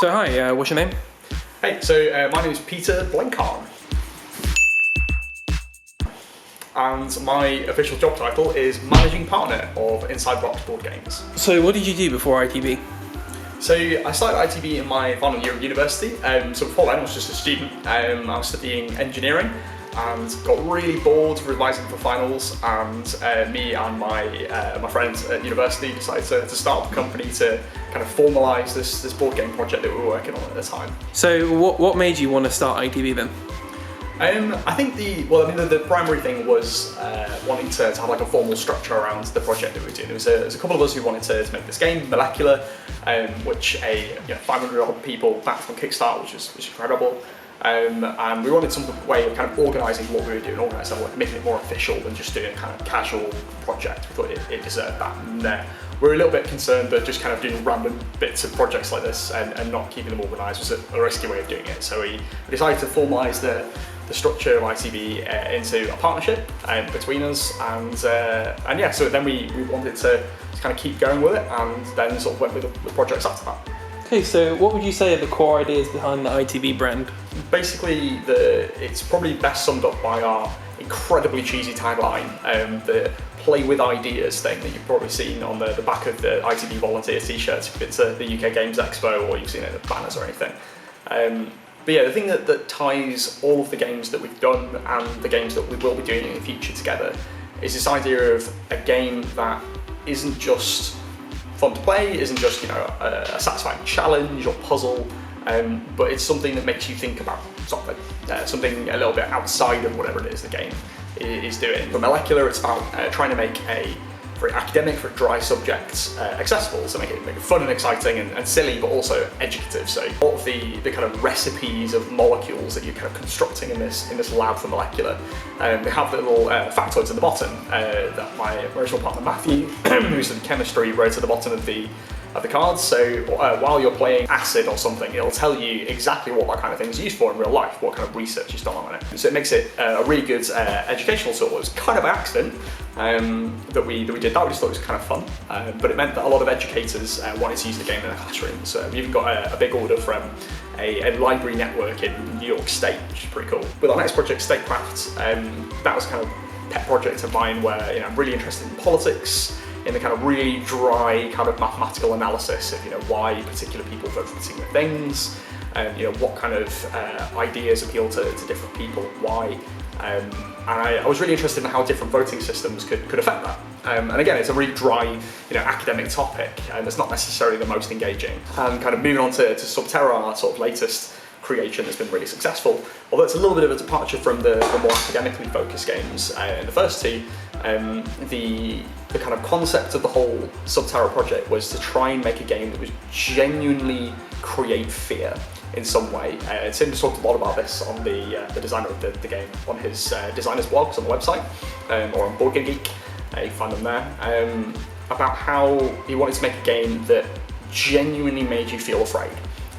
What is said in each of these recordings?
So hi, what's your name? Hey, so my name is Peter Blenkharn, and my official job title is Managing Partner of Inside Box Board Games. So what did you do before ITB? So I started ITB in my final year of university, so before then I was just a student. I was studying engineering and got really bored revising for finals, and me and my friends at university decided to start up a company to kind of formalise this board game project that we were working on at the time. So what made you want to start ITB then? I think the primary thing was wanting to have like a formal structure around the project that we were doing. There was a couple of us who wanted to make this game, Molecular, which 500 odd people backed on Kickstarter, which was incredible. And we wanted some way of kind of organising what we were doing, making it more official than just doing a kind of casual project. We thought it deserved that. And we're a little bit concerned that just kind of doing random bits of projects like this and not keeping them organised was a risky way of doing it. So we decided to formalise the structure of ITB into a partnership between us, and so then we wanted to kind of keep going with it, and then sort of went with the projects after that. Okay, so what would you say are the core ideas behind the ITB brand? Basically, it's probably best summed up by our incredibly cheesy tagline, the play with ideas thing that you've probably seen on the back of the ITB volunteer t-shirts if it's the UK Games Expo or you've seen it in the banners or anything. But yeah, the thing that ties all of the games that we've done and the games that we will be doing in the future together is this idea of a game that isn't just fun to play, isn't just a satisfying challenge or puzzle, but it's something that makes you think about something a little bit outside of whatever it is the game is doing. For Molecular, it's about trying to make a very academic, for dry subjects accessible, so make it fun and exciting and silly, but also educative. So all of the kind of recipes of molecules that you're kind of constructing in this lab for Molecular, they have the little factoids at the bottom that my original partner Matthew, who's in chemistry, wrote at the bottom of the cards. So while you're playing acid or something, it'll tell you exactly what that kind of thing is used for in real life, what kind of research is done on it. So it makes it a really good educational tool. It was kind of by accident that we did that. We just thought it was kind of fun, but it meant that a lot of educators wanted to use the game in their classroom. So we even got a big order from a library network in New York State, which is pretty cool. With our next project, Statecraft, that was kind of a pet project of mine where I'm really interested in politics, in the kind of really dry kind of mathematical analysis of why particular people vote for particular things, what kind of ideas appeal to different people, why. And I was really interested in how different voting systems could affect that. And again, it's a really dry, academic topic, and it's not necessarily the most engaging. And kind of moving on to Subterra, our sort of latest creation that's been really successful, although it's a little bit of a departure from the more academically focused games in the first two. The kind of concept of the whole Subterra project was to try and make a game that was genuinely create fear in some way. Tim has talked a lot about this on the designer of the game on his designer's blogs on the website, or on Board Game Geek, you can find them there, about how he wanted to make a game that genuinely made you feel afraid.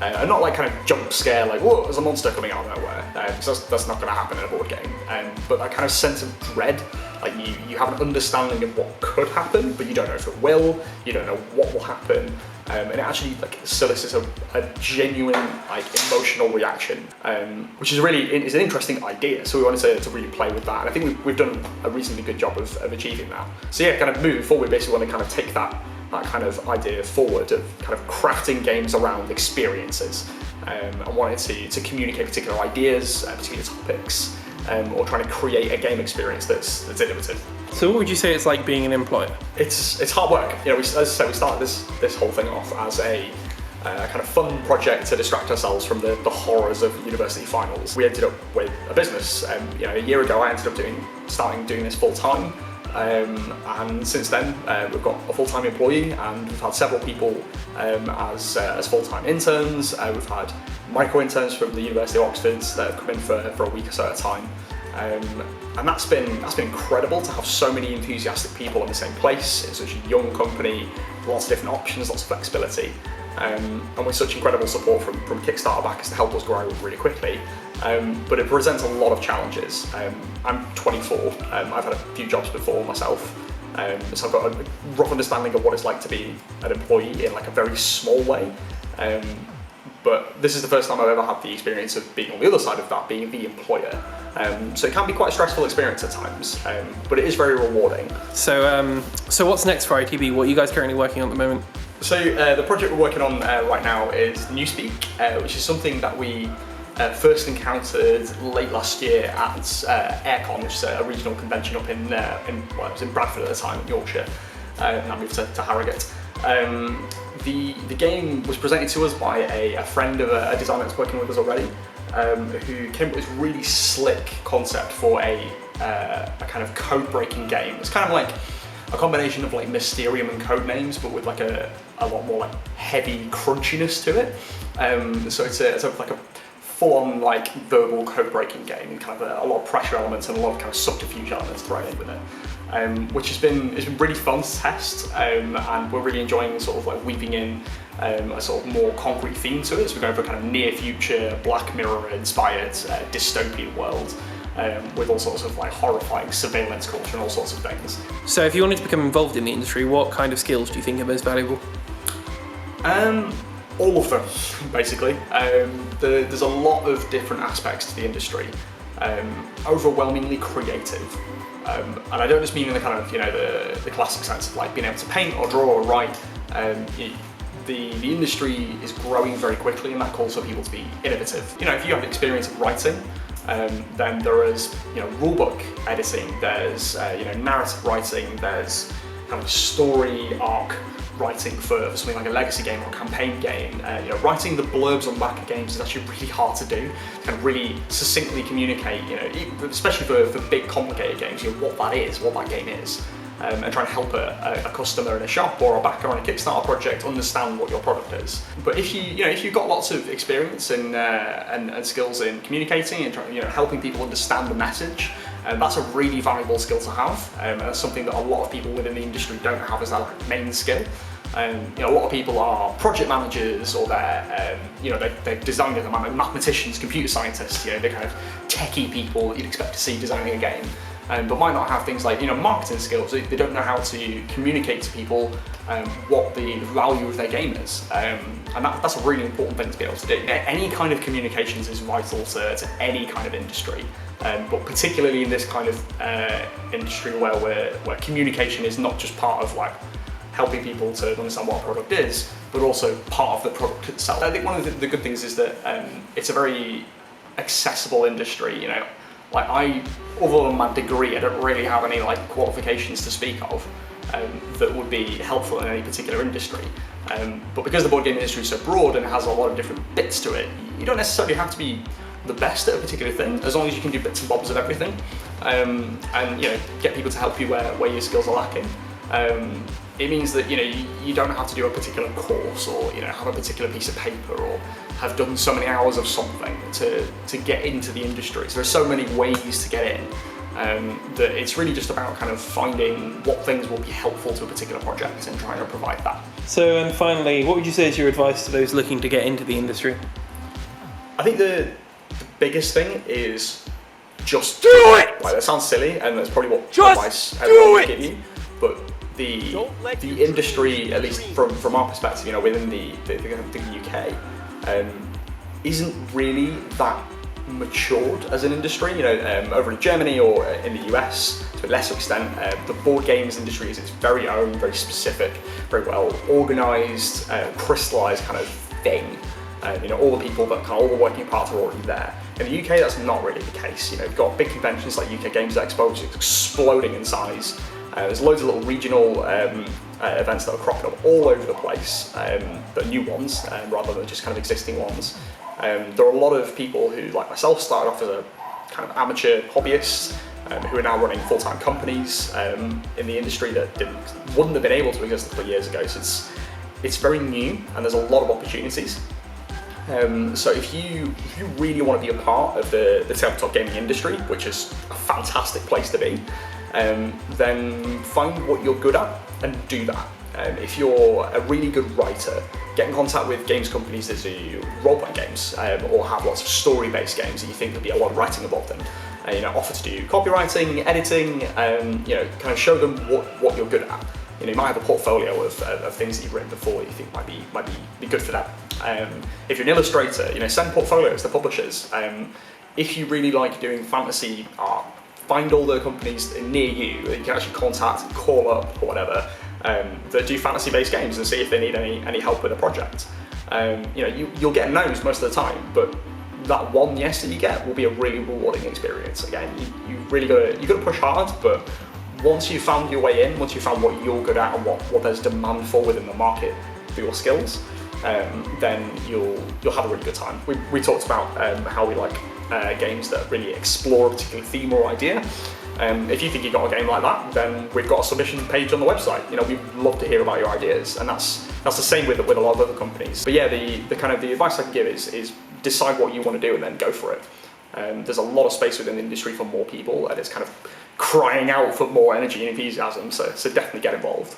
And not like kind of jump scare, like, whoa, there's a monster coming out of nowhere, because that's not going to happen in a board game. But that kind of sense of dread, like you have an understanding of what could happen, but you don't know if it will, you don't know what will happen, and it actually solicits a genuine emotional reaction, which is is an interesting idea. So we wanted to really play with that, and I think we've done a reasonably good job of achieving that. So yeah, kind of moving forward, we basically want to kind of take that kind of idea forward of kind of crafting games around experiences, and wanting to communicate particular ideas, particular topics, or trying to create a game experience that's innovative. So what would you say it's like being an employer? It's hard work. As I said, we started this whole thing off as a kind of fun project to distract ourselves from the horrors of university finals. We ended up with a business. A year ago, I ended up starting doing this full time. And since then, we've got a full-time employee, and we've had several people as full-time interns. We've had micro-interns from the University of Oxford that have come in for a week or so at a time. And that's been incredible to have so many enthusiastic people in the same place, in such a young company, lots of different options, lots of flexibility. And with such incredible support from Kickstarter backers to help us grow really quickly. But it presents a lot of challenges. I'm 24, I've had a few jobs before myself, so I've got a rough understanding of what it's like to be an employee in a very small way. But this is the first time I've ever had the experience of being on the other side of that, being the employer. So it can be quite a stressful experience at times, but it is very rewarding. So what's next for ITB? What are you guys currently working on at the moment? So the project we're working on right now is Newspeak, which is something that we first encountered late last year at Aircon, which is a regional convention up in it was in Bradford at the time, in Yorkshire, and I moved to Harrogate. The game was presented to us by a friend of a designer that's working with us already, who came up with this really slick concept for a kind of code-breaking game. It's kind of like a combination of like Mysterium and Codenames, but with like a lot more like heavy crunchiness to it. So it's like a full-on like verbal code-breaking game, and kind of a lot of pressure elements and a lot of kind of subterfuge elements thrown in with it, which has been really fun to test, and we're really enjoying sort of like weaving in a sort of more concrete theme to it. So we're going for a kind of near-future Black Mirror-inspired dystopian world. With all sorts of like horrifying surveillance culture and all sorts of things. So if you wanted to become involved in the industry, what kind of skills do you think are most valuable? All of them, basically. There's a lot of different aspects to the industry. Overwhelmingly creative. And I don't just mean in the kind of, the classic sense of like being able to paint or draw or write. The industry is growing very quickly, and that calls for people to be innovative. If you have experience of writing, then there is rulebook editing, there's narrative writing, there's kind of story arc writing for something like a legacy game or a campaign game. Writing the blurbs on the back of games is actually really hard to do. Kind of really succinctly communicate, especially for big complicated games, what that is, what that game is. And try and help a customer in a shop or a backer on a Kickstarter project understand what your product is. But if you've got lots of experience and skills in communicating and helping people understand the message, that's a really valuable skill to have. And that's something that a lot of people within the industry don't have as their main skill. A lot of people are project managers, or they're designers, mathematicians, computer scientists. They're kind of techie people that you'd expect to see designing a game. But might not have things like marketing skills. They don't know how to communicate to people what the value of their game is, and that's a really important thing to be able to do. Any kind of communications is vital to any kind of industry, but particularly in this kind of industry where communication is not just part of like helping people to understand what a product is, but also part of the product itself. I think one of the good things is that it's a very accessible industry. Other than my degree, I don't really have any like qualifications to speak of that would be helpful in any particular industry. But because the board game industry is so broad and has a lot of different bits to it, you don't necessarily have to be the best at a particular thing, as long as you can do bits and bobs of everything, and get people to help you where your skills are lacking. It means that you don't have to do a particular course, or have a particular piece of paper, or have done so many hours of something to get into the industry. So there's so many ways to get in, that it's really just about kind of finding what things will be helpful to a particular project and trying to provide that. So, and finally, what would you say is your advice to those looking to get into the industry? I think the biggest thing is just do it! Like, that sounds silly, and that's probably what advice everyone would give you, but the industry, at least from our perspective, within the UK, isn't really that matured as an industry. Over in Germany or in the US, to a lesser extent, the board games industry is its very own, very specific, very well organised, crystallised kind of thing. All the people that all the working parts are already there. In the UK, that's not really the case. You've got big conventions like UK Games Expo, which is exploding in size. There's loads of little regional events that are cropping up all over the place, but new ones rather than just kind of existing ones. There are a lot of people who, like myself, started off as a kind of amateur hobbyist, who are now running full-time companies in the industry that wouldn't have been able to exist a couple of years ago. So it's very new, and there's a lot of opportunities. So if you really want to be a part of the tabletop gaming industry, which is a fantastic place to be, then find what you're good at and do that. If you're a really good writer, get in contact with games companies that do role-playing games, or have lots of story-based games that you think there'd be a lot of writing involved in. Offer to do copywriting, editing, kind of show them what you're good at. you might have a portfolio of things that you've written before that you think might be good for them. If you're an illustrator, send portfolios to publishers. If you really like doing fantasy art, find all the companies near you that you can actually contact, call up or whatever, that do fantasy-based games and see if they need any help with a project. You'll get no's most of the time, but that one yes that you get will be a really rewarding experience. Again, you really gotta push hard, but once you've found your way in, once you've found what you're good at and what there's demand for within the market for your skills, then you'll have a really good time. We talked about how we like games that really explore a particular theme or idea. If you think you've got a game like that, then we've got a submission page on the website. We'd love to hear about your ideas, and that's the same with a lot of other companies. But yeah, the kind of the advice I can give is decide what you want to do and then go for it. There's a lot of space within the industry for more people, and it's kind of crying out for more energy and enthusiasm. So definitely get involved.